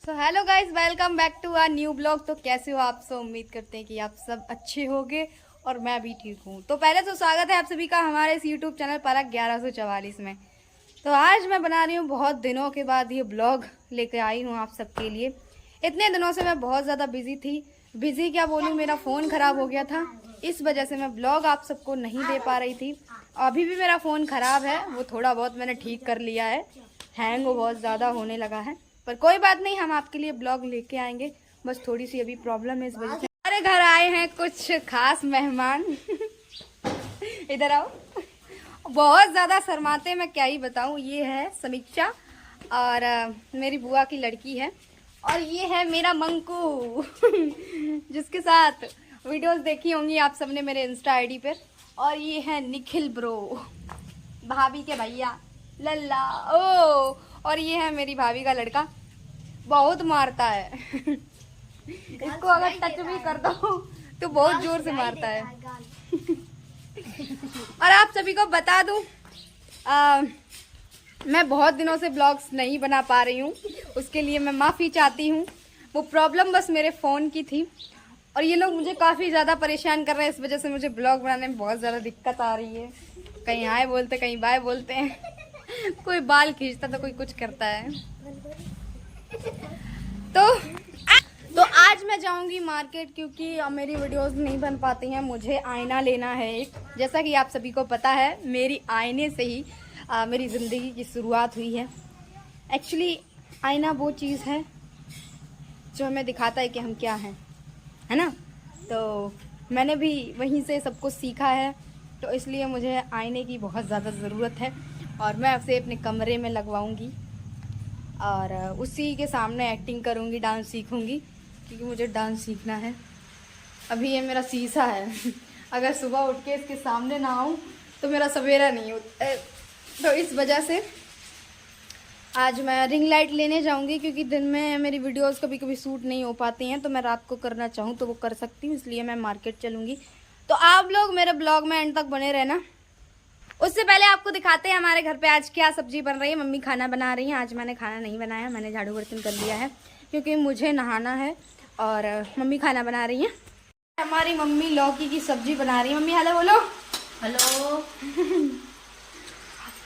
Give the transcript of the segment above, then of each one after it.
So hello guys, welcome back to our new blog. तो कैसे हो आप सब? उम्मीद करते हैं कि आप सब अच्छे होंगे और मैं भी ठीक हूँ। तो पहले तो स्वागत है आप सभी का हमारे इस यूट्यूब चैनल परख 1144 में। तो आज मैं बना रही हूँ, बहुत दिनों के बाद ये ब्लॉग लेके आई हूँ आप सबके लिए। इतने दिनों से मैं बहुत ज़्यादा बिजी थी। बिजी क्या बोलूँ, मेरा फ़ोन ख़राब हो गया था, इस वजह से मैं ब्लॉग आप सबको नहीं दे पा रही थी। अभी भी मेरा फ़ोन ख़राब है, वो थोड़ा बहुत मैंने ठीक कर लिया है। हैंग वो बहुत ज़्यादा होने लगा है, पर कोई बात नहीं, हम आपके लिए ब्लॉग लेके आएंगे। बस थोड़ी सी अभी प्रॉब्लम है, इस वजह से हमारे घर आए हैं कुछ खास मेहमान। इधर आओ। बहुत ज़्यादा शर्माते, मैं क्या ही बताऊं। ये है समीक्षा और मेरी बुआ की लड़की है, और ये है मेरा मंकू जिसके साथ वीडियोस देखी होंगी आप सबने मेरे इंस्टा आईडी पर। और ये है निखिल ब्रो, भाभी के भैया लल्ला। ओ, और ये है मेरी भाभी का लड़का, बहुत मारता है। इसको अगर टच भी कर दो तो बहुत जोर से मारता है। और आप सभी को बता दूं, मैं बहुत दिनों से ब्लॉग्स नहीं बना पा रही हूँ, उसके लिए मैं माफ़ी चाहती हूँ। वो प्रॉब्लम बस मेरे फ़ोन की थी, और ये लोग मुझे काफ़ी ज़्यादा परेशान कर रहे हैं, इस वजह से मुझे ब्लॉग बनाने में बहुत ज़्यादा दिक्कत आ रही है। कहीं आए बोलते, कहीं बाय बोलते हैं। कोई बाल खींचता तो कोई कुछ करता है। तो आज मैं जाऊंगी मार्केट, क्योंकि मेरी वीडियोस नहीं बन पाती हैं। मुझे आईना लेना है एक। जैसा कि आप सभी को पता है, मेरी आईने से ही मेरी ज़िंदगी की शुरुआत हुई है। एक्चुअली आईना वो चीज़ है जो हमें दिखाता है कि हम क्या हैं, है ना। तो मैंने भी वहीं से सब कुछ सीखा है, तो इसलिए मुझे आईने की बहुत ज़्यादा ज़रूरत है, और मैं उसे अपने कमरे में लगवाऊंगी और उसी के सामने एक्टिंग करूंगी, डांस सीखूंगी, क्योंकि मुझे डांस सीखना है। अभी ये मेरा शीशा है। अगर सुबह उठ के इसके सामने ना आऊँ तो मेरा सवेरा नहीं होता। तो इस वजह से आज मैं रिंग लाइट लेने जाऊंगी, क्योंकि दिन में मेरी वीडियोस कभी कभी शूट नहीं हो पाती हैं, तो मैं रात को करना चाहूँ तो वो कर सकती हूँ, इसलिए मैं मार्केट चलूँगी। तो आप लोग मेरे ब्लॉग में एंड तक बने रहना। उससे पहले आपको दिखाते हैं हमारे घर पे आज क्या सब्जी बन रही है। मम्मी खाना बना रही हैं। आज मैंने खाना नहीं बनाया, मैंने झाड़ू बर्तन कर लिया है, क्योंकि मुझे नहाना है, और मम्मी खाना बना रही हैं। हमारी मम्मी लौकी की सब्जी बना रही है। मम्मी हेलो बोलो। हेलो।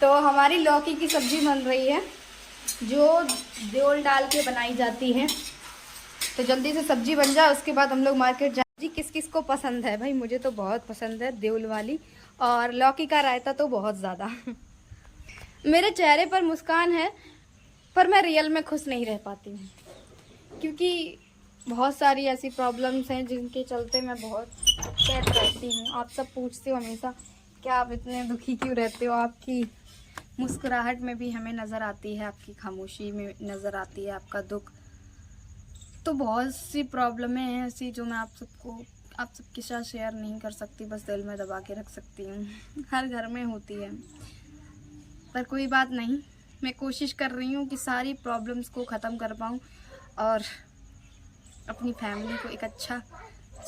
तो हमारी लौकी की सब्जी बन रही है, जो देवल डाल के बनाई जाती है। तो जल्दी से सब्जी बन जाए, उसके बाद हम लोग मार्केट जाए। जी किस किस को पसंद है भाई? मुझे तो बहुत पसंद है देवल वाली, और लौकी का रायता तो बहुत ज़्यादा। मेरे चेहरे पर मुस्कान है, पर मैं रियल में खुश नहीं रह पाती हूँ, क्योंकि बहुत सारी ऐसी प्रॉब्लम्स हैं जिनके चलते मैं बहुत सैड रहती हूँ। आप सब पूछते हो हमेशा, क्या आप इतने दुखी क्यों रहते हो? आपकी मुस्कुराहट में भी हमें नज़र आती है, आपकी खामोशी में नज़र आती है आपका दुख। तो बहुत सी प्रॉब्लमें हैं ऐसी जो मैं आप सबके साथ शेयर नहीं कर सकती, बस दिल में दबा के रख सकती हूँ। हर घर में होती है, पर कोई बात नहीं, मैं कोशिश कर रही हूँ कि सारी प्रॉब्लम्स को ख़त्म कर पाऊँ और अपनी फैमिली को एक अच्छा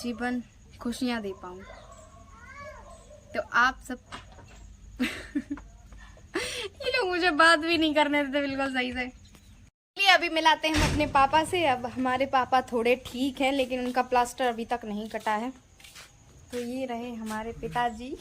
जीवन, खुशियाँ दे पाऊँ। तो आप सब ये लोग मुझे बात भी नहीं करने देते बिल्कुल सही से। चलिए अभी मिलाते हैं हम अपने पापा से। अब हमारे पापा थोड़े ठीक हैं, लेकिन उनका प्लास्टर अभी तक नहीं कटा है। तो ये रहे हमारे पिताजी।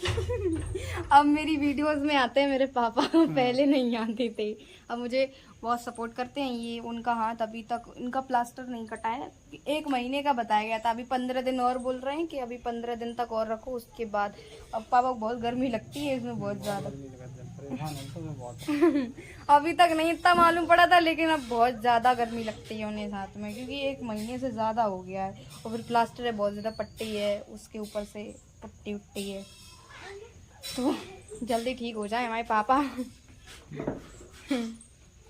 अब मेरी वीडियोस में आते हैं मेरे पापा, पहले नहीं आते थे। अब मुझे बहुत सपोर्ट करते हैं। ये उनका हाथ अभी तक, उनका प्लास्टर नहीं कटा है, 1 महीने का बताया गया था। अभी 15 दिन और बोल रहे हैं कि अभी 15 दिन तक और रखो, उसके बाद। अब पापा को बहुत गर्मी लगती है इसमें, बहुत ज़्यादा। अभी तक नहीं इतना मालूम पड़ा था, लेकिन अब बहुत ज़्यादा गर्मी लगती है उन्हें साथ में, क्योंकि 1 महीने से ज़्यादा हो गया है। और फिर प्लास्टर है, बहुत ज़्यादा पट्टी है, उसके ऊपर से पट्टी उट्टी है। तो जल्दी ठीक हो जाए हमारे पापा।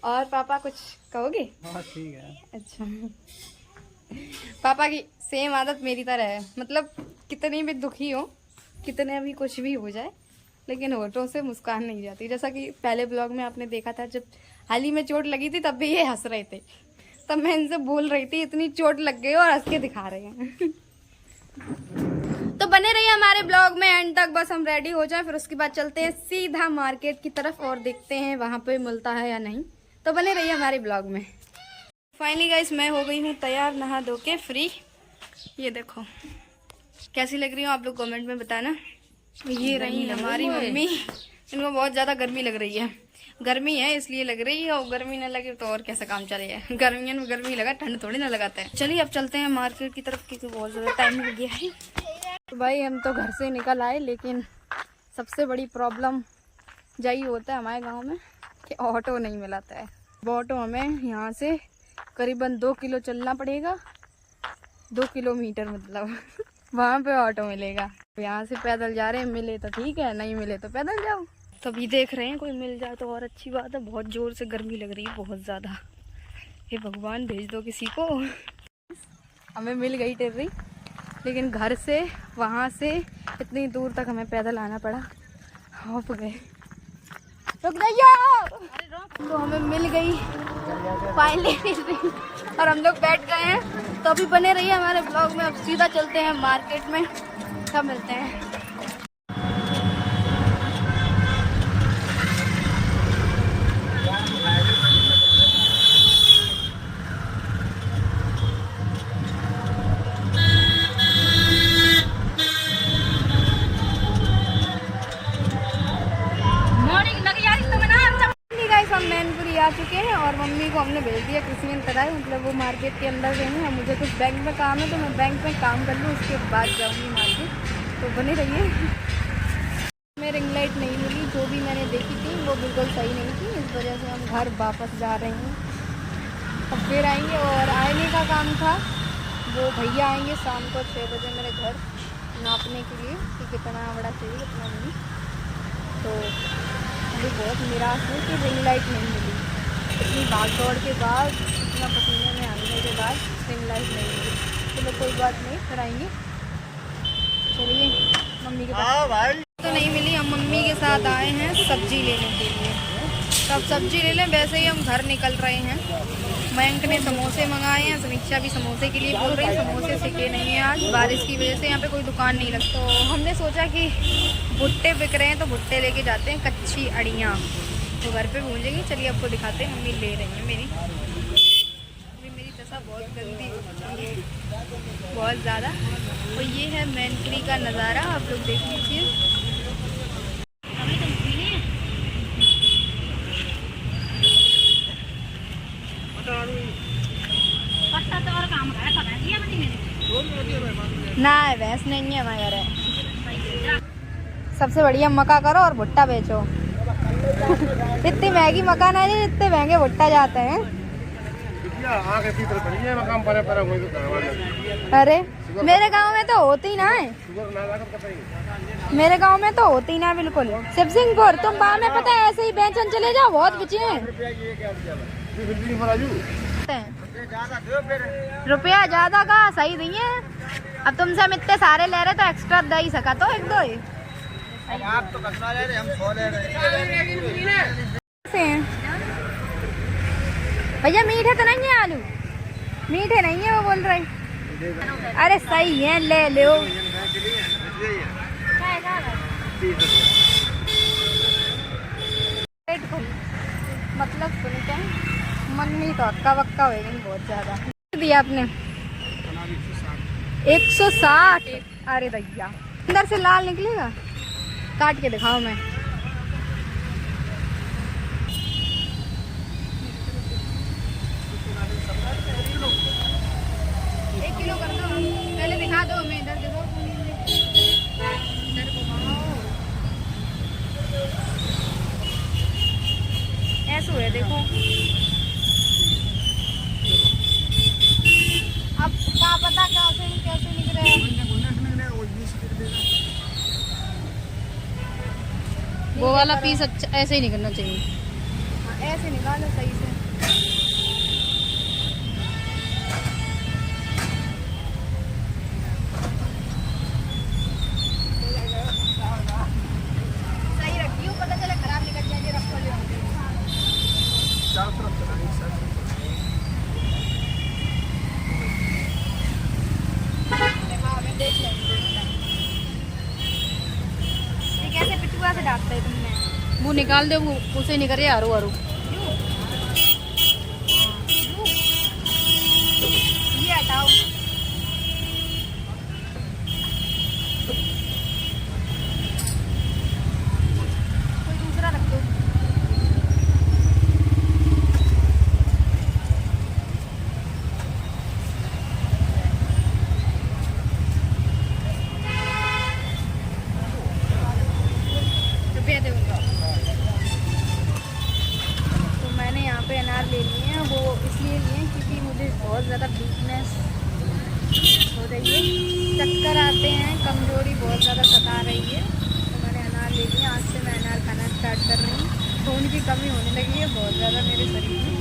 और पापा कुछ कहोगे? हाँ ठीक है। अच्छा, पापा की सेम आदत मेरी तरह है, मतलब कितनी भी दुखी हो, कितने भी कुछ भी हो जाए, लेकिन होठों से मुस्कान नहीं जाती। जैसा कि पहले ब्लॉग में आपने देखा था, जब हाल ही में चोट लगी थी, तब भी ये हंस रहे थे। तब मैं इनसे बोल रही थी इतनी चोट लग गई, और हंस के दिखा रहे हैं। तो बने रहिए हमारे ब्लॉग में एंड तक। बस हम रेडी हो जाए, फिर उसके बाद चलते हैं सीधा मार्केट की तरफ और देखते हैं वहां पे मिलता है या नहीं। तो बने रहिए हमारे ब्लॉग में। फाइनली गाइस मैं हो गई हूँ तैयार, नहा धो के फ्री। ये देखो कैसी लग रही हो आप लोग कमेंट में बताना। ये रही हमारी मम्मी, इनको बहुत ज़्यादा गर्मी लग रही है। गर्मी है इसलिए लग रही है, और गर्मी ना लगे तो और कैसा काम चलेगा। गर्मियों में गर्मी लगा, ठंड थोड़ी ना लगाता है। चलिए अब चलते हैं मार्केट की तरफ क्योंकि बहुत ज़्यादा टाइम हो गया है। तो भाई हम तो घर से निकल आए, लेकिन सबसे बड़ी प्रॉब्लम यही होता है हमारे गाँव में कि ऑटो नहीं मिलाता है। ऑटो हमें यहाँ से करीबन 2 किलो चलना पड़ेगा, 2 किलोमीटर मतलब वहाँ पे ऑटो मिलेगा। यहाँ से पैदल जा रहे हैं, मिले तो ठीक है, नहीं मिले तो पैदल जाओ। तभी देख रहे हैं कोई मिल जाए तो और अच्छी बात है। बहुत जोर से गर्मी लग रही है, बहुत ज़्यादा। हे भगवान भेज दो किसी को। हमें मिल गई टेर्री, लेकिन घर से वहाँ से इतनी दूर तक हमें पैदल आना पड़ा। हाँफ गए, रुक जाइए। तो हमें मिल गई फाइनली और हम लोग बैठ गए हैं। तो अभी बने रहिए हमारे ब्लॉग में। अब सीधा चलते हैं मार्केट में, तब मिलते हैं। हम मैनपुरी आ चुके हैं और मम्मी को हमने भेज दिया कृषि तराई, मतलब वो मार्केट के अंदर गए हैं। मुझे कुछ बैंक में काम है तो मैं बैंक में काम कर लूँ, उसके बाद जाऊँगी मार्केट। तो बने रहिए। मैं रिंग लाइट नहीं मिली, जो भी मैंने देखी थी वो बिल्कुल सही नहीं थी, इस वजह से हम घर वापस जा रहे हैं। अब फिर आएंगे। और आईने का काम था, वो भैया आएंगे शाम को 6 बजे मेरे घर नापने के लिए कि कितना बड़ा चाहिए कितना नहीं। तो अभी बहुत निराश हूँ कि रिंग लाइट नहीं मिली। इतनी भाग दौड़ के बाद, इतना पसीने में आने के बाद रिंग लाइट नहीं मिली। चलो कोई बात नहीं, फिर आएंगे। चलिए मम्मी के पास तो नहीं मिली, हम मम्मी के साथ आए हैं सब्जी लेने के लिए। तो अब सब्जी ले लें, वैसे ही हम घर निकल रहे हैं। मयंक ने समोसे मंगाए हैं, समीक्षा भी समोसे के लिए बोल रही है। समोसे सिके नहीं हैं आज, बारिश की वजह से यहाँ पे कोई दुकान नहीं लगती। तो हमने सोचा कि भुट्टे बिक रहे हैं तो भुट्टे लेके जाते हैं, कच्ची अड़ियाँ तो घर पे भूंजेंगे। चलिए आपको दिखाते हैं। मम्मी ले रही है मेरी दशा बहुत गंदी हो चुकी है, बहुत ज़्यादा। तो ये है मैनपुरी का नज़ारा, आप लोग देख लीजिए। ना भैंस नहीं है हमारे घर। सबसे बढ़िया मक्का करो और भुट्टा बेचो। इतनी महंगी मक्का ना है, इतने महंगे भुट्टा जाते हैं। अरे मेरे गांव में तो होती ना है, मेरे गांव में तो होती ना बिल्कुल। शिव सिंहपुर तुम बाद में पता है ऐसे ही बेचन चले जाओ, बहुत बचे हैं। रुपया ज्यादा का सही नहीं है। अब तुमसे हम इतने सारे ले रहे तो एक्स्ट्रा दे ही सका तो 1-2 ही। आप तो कितना ले रहे, हम 100 ले रहे हैं। भैया मीठे तो नहीं है आलू, मीठे नहीं है वो बोल रहे। अरे सही है, ले लो। मतलब सुनते हैं मन में तो हक्का वक्का हो गई बहुत ज्यादा। दिया आपने 160। अरे भैया अंदर से लाल निकलेगा, काट के दिखाओ। मैं एक किलो कर दो, पहले दिखा दो हमें। इधर देखो, इधर घुमाओ, ऐसे हुए देखो। अब क्या पता कैसे निकले। वो वाला पीस अच्छा ऐसे ही निकलना चाहिए। ऐसे निकालो सही से। सही रखियो, पता चले खराब निकल जाए। रख लो देख लेंगे। कैसे पिटुआ से डांटते है तुमने? वो निकाल दो, वो उसे निकल रहे आरू आरू। बहुत ज़्यादा वीकनेस हो रही है, चक्कर आते हैं, कमज़ोरी बहुत ज़्यादा सता रही है। तो मैंने अनार ले लिया। आज से मैं अनार खाना स्टार्ट कर रही हूँ। खून की कमी होने लगी है बहुत ज़्यादा मेरे शरीर में।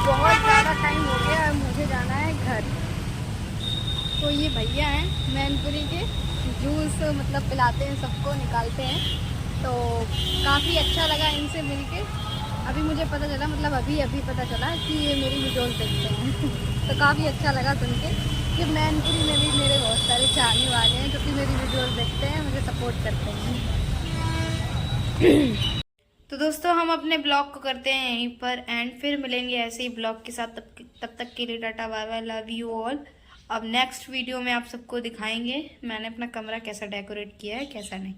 बहुत ज़्यादा टाइम हो गया है, मुझे जाना है घर। तो ये भैया हैं मैनपुरी के, जूस मतलब पिलाते हैं सबको, निकालते हैं। तो काफ़ी अच्छा लगा इनसे मिलके। अभी मुझे पता चला, मतलब अभी पता चला कि ये मेरी वीडियोस देखते हैं तो काफ़ी अच्छा लगा सुन के कि मैनपुरी में भी मेरे बहुत सारे चाहने वाले हैं, जो कि मेरी वीडियोस देखते हैं, मुझे सपोर्ट करते हैं। तो दोस्तों हम अपने ब्लॉग को करते हैं यहीं पर एंड, फिर मिलेंगे ऐसे ही ब्लॉग के साथ। तब तक के लिए tata bye bye, love you all. अब नेक्स्ट वीडियो में आप सबको दिखाएंगे मैंने अपना कमरा कैसा डेकोरेट किया है, कैसा नहीं।